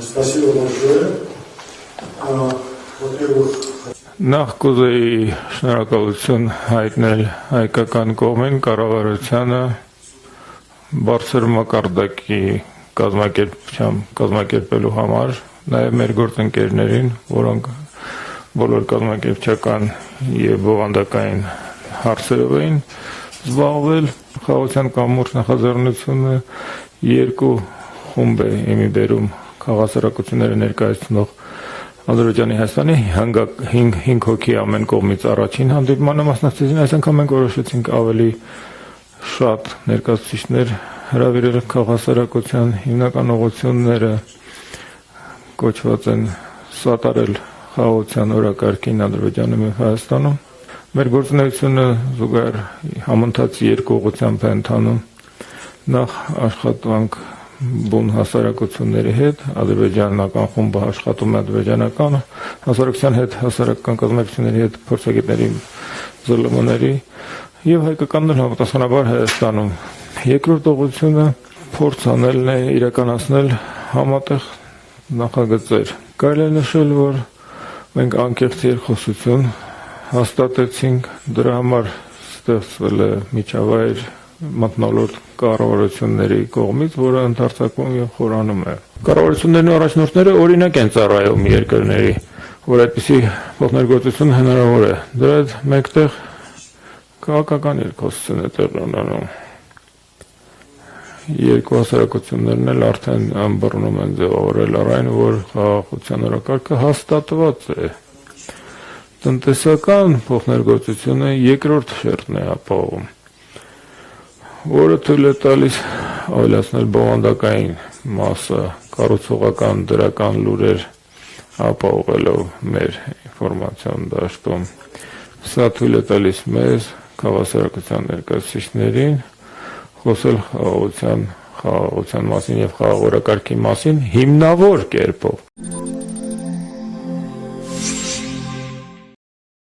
Спасибо большое. Во-первых, Նախ կուզեի շնորհակալություն հայտնել հայկական կողմին կառավարությանը բարձր մակարդակի կազմակերպելու համար, նաև մեր գործընկերներին, որոնք բոլոր կազմակերպչական եւ բովանդակային հարցերով էին զբաղվել։ Խաղաղության կամուրջ նախաձեռնությունը երկու խումբ է իմի բերում քաղաքասարակությունները ներկայացնող Ադրբեջանի Հայաստանի 5 հոգի ամեն կողմից առաջին հանդիպմանը մասնակցեցին, այս անգամ մենք որոշեցինք ավելի շատ ներկայացուցիչներ հրավիրել քաղաքասարակության հիմնական ուղղությունները կոչված են սատարել խաղաղության օրակարգին Ադրբեջանում եւ Հայաստանում։ Մեր գործունեությունը զուգահեռ համընթաց երկու ուղղությամբ է ընթանում։ Նախ աշխատանք բուն հասարակությունների հետ, ադրբեջանական խումբը աշխատում է ադրբեջանական հասարակության հետ, հասարակական կազմակերպությունների հետ, փորձագետների, ԶԼՄ-ների եւ հայկականներ համապատասխանաբար Հայաստանում։ Երկրորդ ուղղությունը փորձ անելն է իրականացնել համատեղ նախագծեր։ Կարելի է նշել, որ մենք անկեղծ երկխոսություն հաստատեցինք, դրա համար ստեղծվել է միջավայր մթնոլորտ կառավարությունների կողմից, որը ընդարձակվում եւ խորանում է։ Կառավարություններն ու առաջնորդները օրինակ են ծառայում երկրների, որ այդպիսի փոխներգործություն հնարավոր է։ Դրա հետ մեկտեղ քաղաքական երկխոսություն է տեղի ունենում։ Երկու հասարակություններն էլ արդեն ըմբռնում են ձևավորել այն, որ խաղաղության օրակարգը հաստատված է։ Տնտեսական փոխներգործությունը երկրորդ շերտն է ապահովում, որը թույլ է տալիս ավելացնել բովանդակային մասը կառուցողական դրական լուրեր ապահովելով մեր ինֆորմացիոն դաշտում։ Սա թույլ է տալիս մեզ քաղաքասարակության ներկայացուցիչներին խոսել խաղաղության մասին եւ խաղաղ օրակարգի մասին հիմնավոր կերպով։